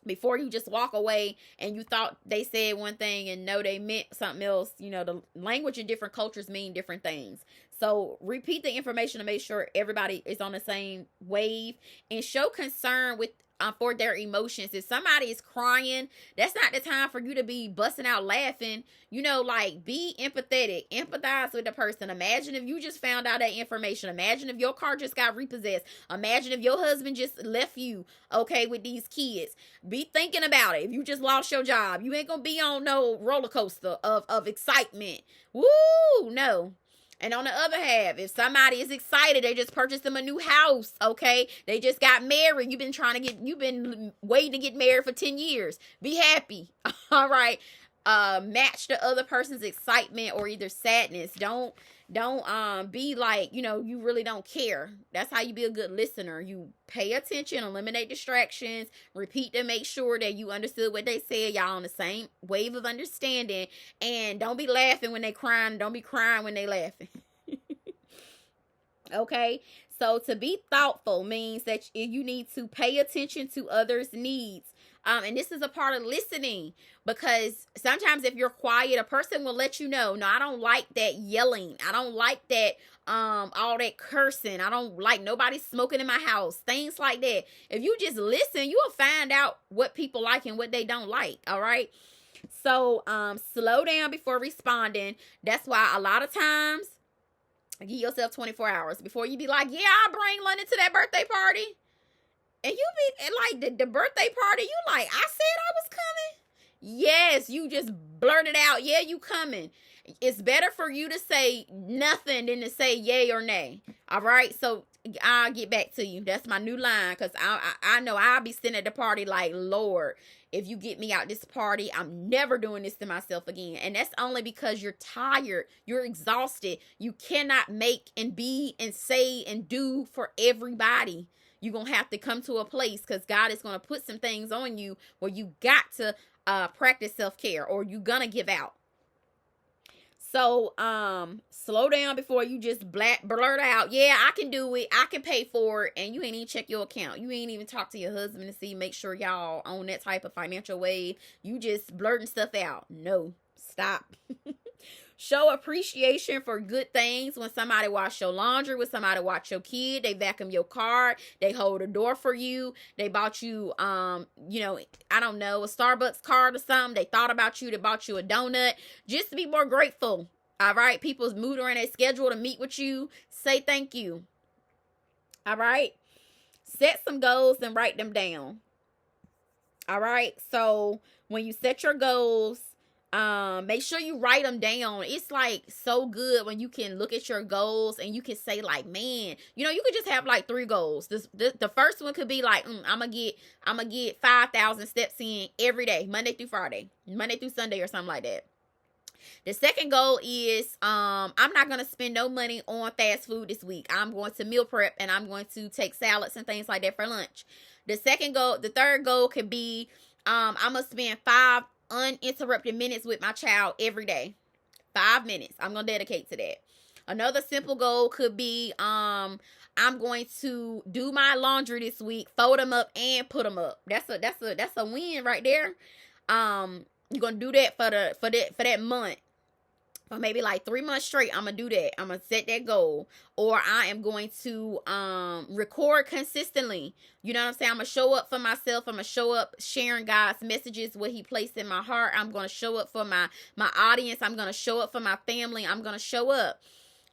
before you just walk away and you thought they said one thing and no, they meant something else. You know, the language in different cultures mean different things. So repeat the information to make sure everybody is on the same wave, and show concern with for their emotions. If somebody is crying, that's not the time for you to be busting out laughing. You know, like, be empathetic, empathize with the person. Imagine if you just found out that information. Imagine if your car just got repossessed. Imagine if your husband just left you, okay, with these kids. Be thinking about it. If you just lost your job, you ain't gonna be on no roller coaster of excitement. Woo, no. And on the other half, if somebody is excited, they just purchased them a new house, okay? They just got married. You've been waiting to get married for 10 years. Be happy, all right? Match the other person's excitement or either sadness. Don't be like, you really don't care. That's how you be a good listener. You pay attention, eliminate distractions, repeat to make sure that you understood what they said. Y'all on the same wave of understanding. And don't be laughing when they crying. Don't be crying when they laughing. Okay? So to be thoughtful means that you need to pay attention to others' needs. And this is a part of listening, because sometimes if you're quiet, a person will let you know, no, I don't like that yelling. I don't like that, all that cursing. I don't like nobody smoking in my house, things like that. If you just listen, you will find out what people like and what they don't like. All right. So, slow down before responding. That's why a lot of times give yourself 24 hours before you be like, yeah, I'll bring London to that birthday party. And you be like, the birthday party, you like, I said I was coming. Yes, you just blurted out, yeah, you coming. It's better for you to say nothing than to say yay or nay. All right, so I'll get back to you. That's my new line, because I know I'll be sitting at the party like, Lord, if you get me out this party, I'm never doing this to myself again. And that's only because you're tired. You're exhausted. You cannot make and be and say and do for everybody. You're going to have to come to a place, because God is going to put some things on you where you got to practice self-care, or you're going to give out. So, slow down before you just blurt out, yeah, I can do it. I can pay for it. And you ain't even check your account. You ain't even talk to your husband to make sure y'all on that type of financial wave. You just blurting stuff out. No, stop. Show appreciation for good things. When somebody wash your laundry, when somebody watch your kid, they vacuum your car, they hold a door for you, they bought you, I don't know, a Starbucks card or something. They thought about you, they bought you a donut. Just be more grateful. All right. People's moved around their schedule to meet with you. Say thank you. All right. Set some goals and write them down. All right. So when you set your goals, make sure you write them down. It's like so good when you can look at your goals and you can say like, man, you could just have like 3 goals. The first one could be like, I'm gonna get 5,000 steps in every day, Monday through Friday, Monday through Sunday, or something like that. The second goal is, I'm not going to spend no money on fast food this week. I'm going to meal prep, and I'm going to take salads and things like that for lunch. The third goal could be, I'm going to spend 5 uninterrupted minutes with my child every day. 5 minutes. I'm going to dedicate to that. Another simple goal could be, I'm going to do my laundry this week, fold them up and put them up. That's a win right there. You're going to do that for that month. For maybe like 3 months straight, I'm going to do that. I'm going to set that goal. Or I am going to record consistently. You know what I'm saying? I'm going to show up for myself. I'm going to show up sharing God's messages, what he placed in my heart. I'm going to show up for my audience. I'm going to show up for my family. I'm going to show up.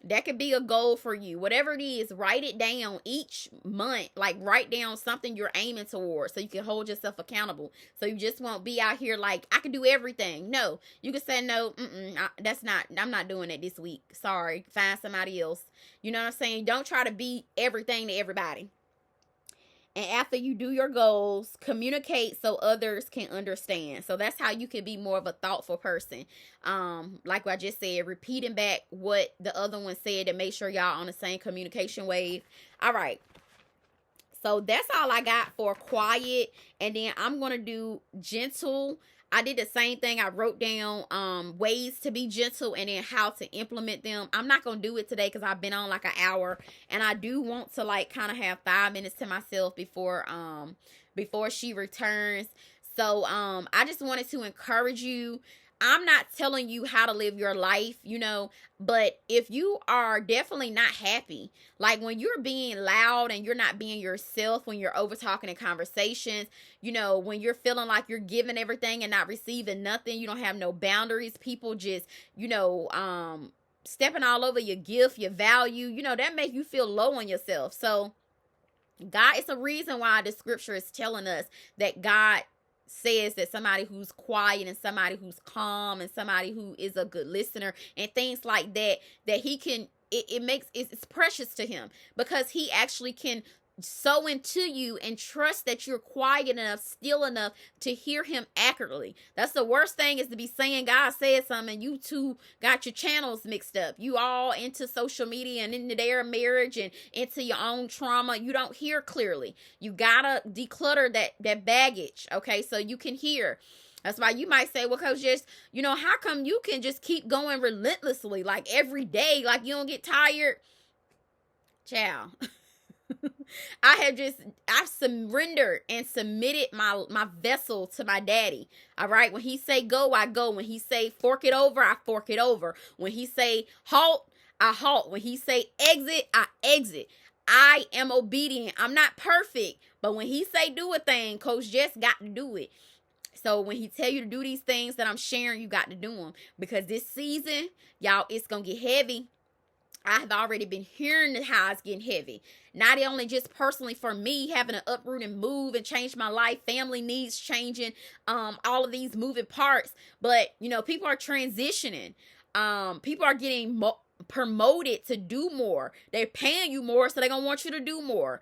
That could be a goal for you. Whatever it is, write it down each month. Like, write down something you're aiming towards so you can hold yourself accountable. So you just won't be out here like, I can do everything. No, you can say, no, I'm not doing it this week. Sorry, find somebody else. You know what I'm saying? Don't try to be everything to everybody. And after you do your goals, communicate so others can understand. So that's how you can be more of a thoughtful person. Like I just said, repeating back what the other one said to make sure y'all on the same communication wave. All right. So that's all I got for quiet. And then I'm going to do gentle. I did the same thing. I wrote down ways to be gentle and then how to implement them. I'm not going to do it today because I've been on like an hour, and I do want to like kind of have 5 minutes to myself before she returns. So I just wanted to encourage you. I'm not telling you how to live your life, but if you are definitely not happy, like when you're being loud and you're not being yourself, when you're over talking in conversations, when you're feeling like you're giving everything and not receiving nothing, you don't have no boundaries, people just, stepping all over your gift, your value, that makes you feel low on yourself. So God, it's a reason why the scripture is telling us that God says that somebody who's quiet and somebody who's calm and somebody who is a good listener and things like that, that he can, it's precious to him, because he actually can sow into you and trust that you're quiet enough, still enough to hear him accurately. That's the worst thing, is to be saying God said something and you two got your channels mixed up. You all into social media and into their marriage and into your own trauma. You don't hear clearly. You gotta declutter that baggage, okay, so you can hear. That's why you might say, well, Coach Jess, how come you can just keep going relentlessly, like every day, like you don't get tired? Child. I've surrendered and submitted my vessel to my daddy. All right. When he say go, I go. When he say fork it over, I fork it over. When he say halt, I halt. When he say exit, I exit. I am obedient. I'm not perfect, but when he say do a thing, Coach Jess got to do it. So when he tell you to do these things that I'm sharing, you got to do them, because this season, y'all, it's gonna get heavy. I've already been hearing how it's getting heavy. Not only just personally for me having to uproot and move and change my life, family needs changing, all of these moving parts, but people are transitioning. People are getting promoted to do more. They're paying you more, so they're gonna want you to do more.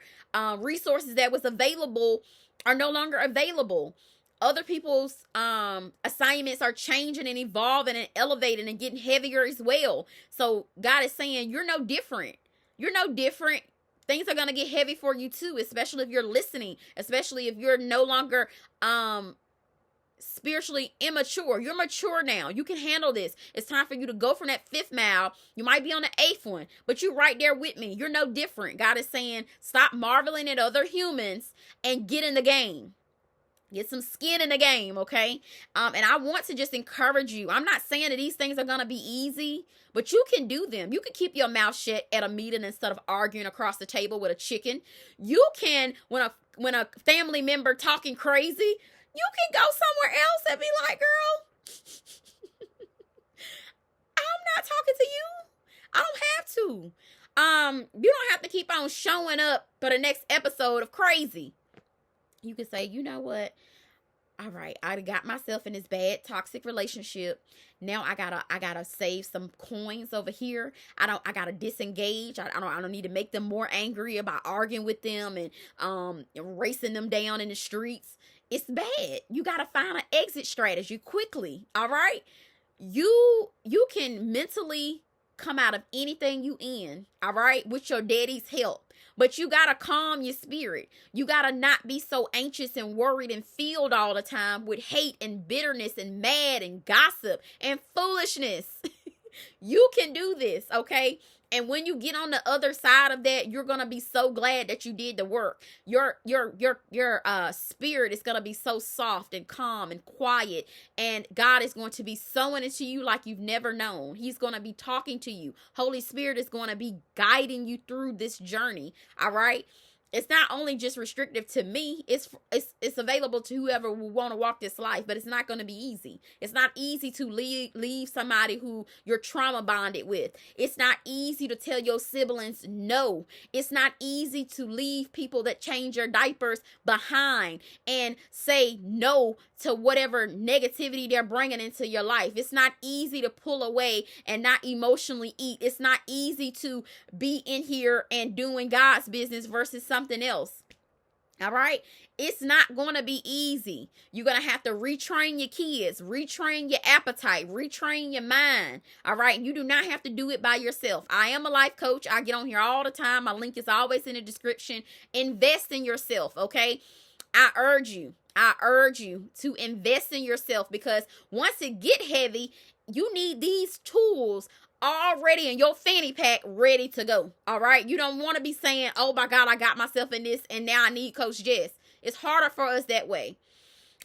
Resources that was available are no longer available. Other people's assignments are changing and evolving and elevating and getting heavier as well. So God is saying, you're no different. You're no different. Things are going to get heavy for you too, especially if you're listening, especially if you're no longer spiritually immature. You're mature now. You can handle this. It's time for you to go from that 5th mile. You might be on the 8th one, but you're right there with me. You're no different. God is saying, stop marveling at other humans and get in the game. Get some skin in the game, okay? And I want to just encourage you. I'm not saying that these things are going to be easy, but you can do them. You can keep your mouth shut at a meeting instead of arguing across the table with a chicken. You can, when a family member talking crazy, you can go somewhere else and be like, girl, I'm not talking to you. I don't have to. You don't have to keep on showing up for the next episode of crazy. You can say, you know what? All right, I got myself in this bad toxic relationship. Now I gotta save some coins over here. I gotta disengage. I don't need to make them more angry about arguing with them and racing them down in the streets. It's bad. You gotta find an exit strategy quickly. All right. You can mentally come out of anything you in, all right, with your daddy's help. But you got to calm your spirit. You got to not be so anxious and worried and filled all the time with hate and bitterness and mad and gossip and foolishness. You can do this, okay? And when you get on the other side of that, you're going to be so glad that you did the work. Your spirit is going to be so soft and calm and quiet. And God is going to be sowing into you like you've never known. He's going to be talking to you. Holy Spirit is going to be guiding you through this journey. All right. It's not only just restrictive to me, it's available to whoever will want to walk this life, but it's not going to be easy. It's not easy to leave somebody who you're trauma bonded with. It's not easy to tell your siblings no. It's not easy to leave people that change your diapers behind and say no to whatever negativity they're bringing into your life. It's not easy to pull away and not emotionally eat. It's not easy to be in here and doing God's business versus something else. All right. It's not going to be easy. You're going to have to retrain your kids, retrain your appetite, retrain your mind. All right. You do not have to do it by yourself. I am a life coach. I get on here all the time. My link is always in the description. Invest in yourself. Okay. I urge you to invest in yourself, because once it get heavy, you need these tools already in your fanny pack ready to go. All right. You don't want to be saying, oh my God, I got myself in this and now I need Coach Jess. It's harder for us that way.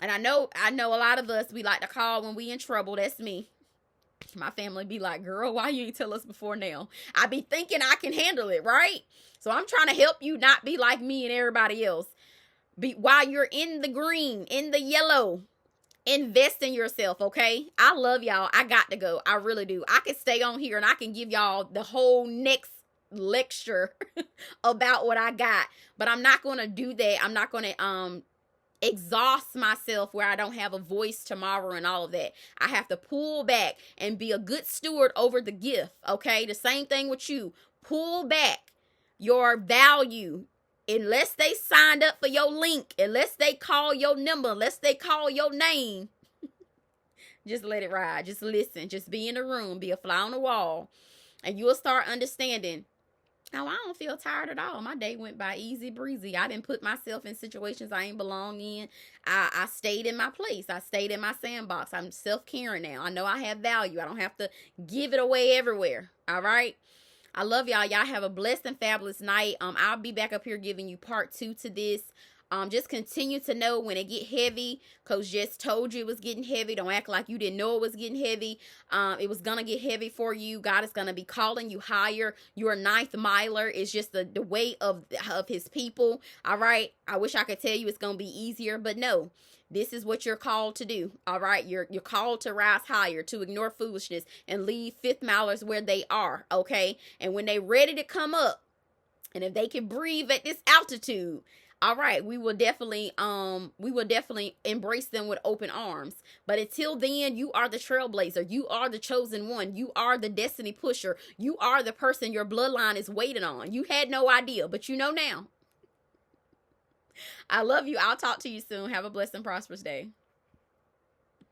And I know a lot of us, we like to call when we in trouble. That's me. My family be like, girl, why you ain't tell us before now? I be thinking I can handle it, right? So I'm trying to help you not be like me and everybody else. While you're in the green, in the yellow, invest in yourself, okay? I love y'all. I got to go. I really do. I can stay on here and I can give y'all the whole next lecture about what I got, but I'm not going to do that. I'm not going to exhaust myself where I don't have a voice tomorrow and all of that. I have to pull back and be a good steward over the gift, okay? The same thing with you. Pull back your value. Unless they signed up for your link, unless they call your number, unless they call your name, just let it ride. Just listen. Just be in the room. Be a fly on the wall. And you'll start understanding, oh, I don't feel tired at all. My day went by easy breezy. I didn't put myself in situations I ain't belong in. I stayed in my place. I stayed in my sandbox. I'm self-caring now. I know I have value. I don't have to give it away everywhere. All right? I love y'all. Y'all have a blessed and fabulous night. I'll be back up here giving you part 2 to this. Just continue to know when it get heavy. Coach Jess told you it was getting heavy. Don't act like you didn't know it was getting heavy. It was going to get heavy for you. God is going to be calling you higher. Your ninth miler is just the way of his people. All right. I wish I could tell you it's going to be easier, but no. This is what you're called to do. All right. You're called to rise higher, to ignore foolishness and leave fifth milers where they are. Okay. And when they ready to come up, and if they can breathe at this altitude, all right, we will definitely embrace them with open arms. But until then, you are the trailblazer. You are the chosen one. You are the destiny pusher. You are the person your bloodline is waiting on. You had no idea, but you know now. I love you. I'll talk to you soon. Have a blessed and prosperous day.